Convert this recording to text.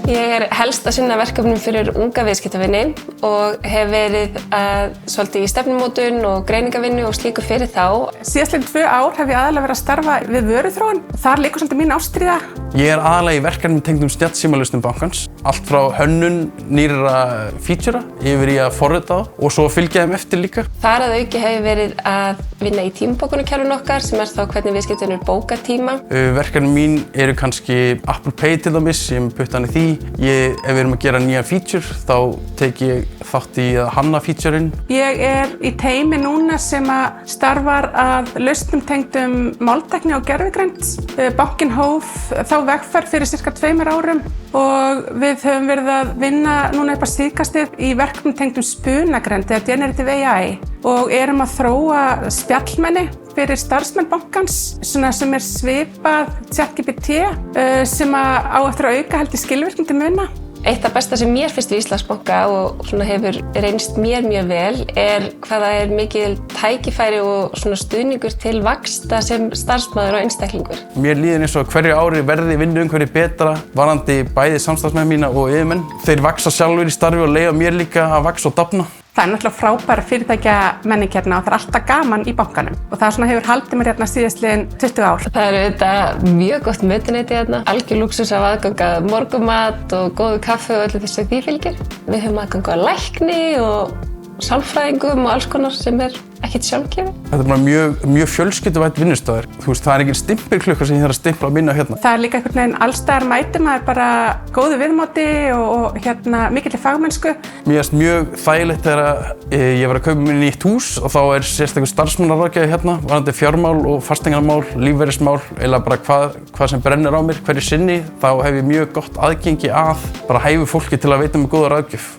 Ég helst að sinna verkefnum fyrir unga viðskiptavini og hef verið svolítið í stefnumótun og greiningavinnu og slíku fyrir þá. Síðastliðin 2 ár hef ég aðalega verið að starfa við vöruþróun. Þar liggur svolítið mín ástríða. Ég aðalega í verkefnum tengdum snjallsímalausnum bankans. Allt frá hönnun nýrra featura yfir í að forrita það og svo fylgja þeim eftir líka. Þar að auki hef ég verið að vinna í tímabókunarkerfinu okkar sem þá hvernig viðskiptavinur bóka tíma. Verkefni mín eru kannski Apple Pay til dæmis, ég er með puttan í því. Ef við erum að gera nýjan feature þá tek ég þátt í að hanna featureinn. Ég er í teymi núna sem að starfar að lausnum tengdum máltækni og gervigreind. Bankinn hóf þá vegferð fyrir sirka 2 árum og við höfum verið að vinna núna upp á síðkastið í verkefnum tengdum spunagreind eða Generative AI og erum að þróa spjallmenni fyrir starfsmenn bankans sem er svipað ChatGPT sem á eftir að auka held í skilvirkni til muna. Eitt af besta sem mér finnst við Íslandsbanka og hefur reynst mér mjög vel hvað það mikil tækifæri og stuðningur til vaxta sem starfsmaður og einstaklingur. Mér líður eins og hverju ári verði vinnuumhverfi betra varðandi bæði samstarfsmenn mína og yfirmenn. Þeir vaxa sjálfur í starfi og leyfa mér líka að vaxa og dafna. Það náttúrulega frábær fyrirtækjamenning hérna og það alltaf gaman í bankanum og það hefur haldið mér hérna síðastliðin 20 ár. Það auðvitað mjög gott mötuneyti hérna, algjör lúxus af aðgang að morgunmat og góðu kaffi og öllu þessu því fylgir. Við höfum aðgang að lækni og sálfræðingum og alls konar sem ekkert sjálfgefið. Þetta er bara mjög fjölskylduvænt vinnustaður. Það er engin stimpilklukka sem ég þarf að stimpla að vinna hérna. Það er líka einhvern veginn allstaðar mætir maður bara góðu viðmáti og mikilli fagmennsku. Mér finnst mjög þægilegt þegar ég var að kaupa mér nýtt hús og þá er sérstakur starfsmannaráðgjafi hérna varðandi fjármál og fasteignamál, lífeyrismál eða bara hvað sem brennur á mér hverju sinni. Þá hef ég mjög gott aðgengi að bara hæfu fólki til að veita mér góða ráðgjöf.